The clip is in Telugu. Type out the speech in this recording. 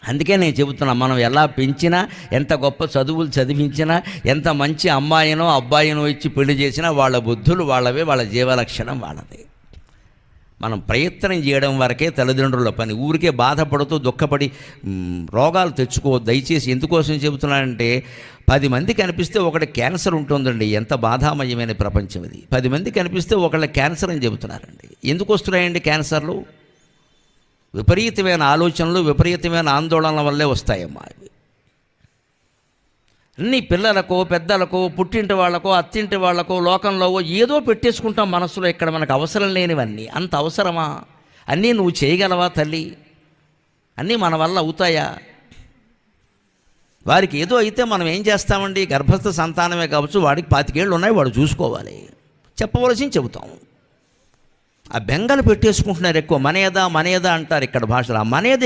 అందుకే నేను చెబుతున్నా, మనం ఎలా పెంచినా, ఎంత గొప్ప చదువులు చదివించినా, ఎంత మంచి అమ్మాయినో అబ్బాయినో ఇచ్చి పెళ్లి చేసినా వాళ్ళ బుద్ధులు వాళ్ళవే, వాళ్ళ జీవలక్షణం వాళ్ళదే. మనం ప్రయత్నం చేయడం వరకే తల్లిదండ్రుల పని. ఊరికే బాధపడుతూ దుఃఖపడి రోగాలు తెచ్చుకోవద్దు దయచేసి. ఎందుకోసం చెబుతున్నానంటే, 10 మందికి అనిపిస్తే ఒకటి క్యాన్సర్ ఉంటుందండి. ఎంత బాధామయమైన ప్రపంచం ఇది. 10 మందికి అనిపిస్తే ఒకళ్ళ క్యాన్సర్ అని చెబుతున్నారండి. ఎందుకు వస్తున్నాయండి క్యాన్సర్లు? విపరీతమైన ఆలోచనలు, విపరీతమైన ఆందోళనల వల్లే వస్తాయమ్మా ఇవి. అన్ని పిల్లలకో, పెద్దలకో, పుట్టింటి వాళ్ళకో, అత్తింటి వాళ్ళకో, లోకంలో ఏదో పెట్టేసుకుంటాం మనసులో. ఇక్కడ మనకు అవసరం లేనివన్నీ. అంత అవసరమా? అన్నీ నువ్వు చేయగలవా తల్లి? అన్నీ మన వల్ల అవుతాయా? వారికి ఏదో అయితే మనం ఏం చేస్తామండి? గర్భస్థ సంతానమే కావచ్చు, వాడికి 25 ఏళ్ళు ఉన్నాయి, వాడు చూసుకోవాలి. చెప్పవలసింది చెబుతాం. ఆ బెంగలు పెట్టేసుకుంటున్నారు ఎక్కువ. మనేదా మనేదా అంటారు ఇక్కడ భాషలో. ఆ మనేది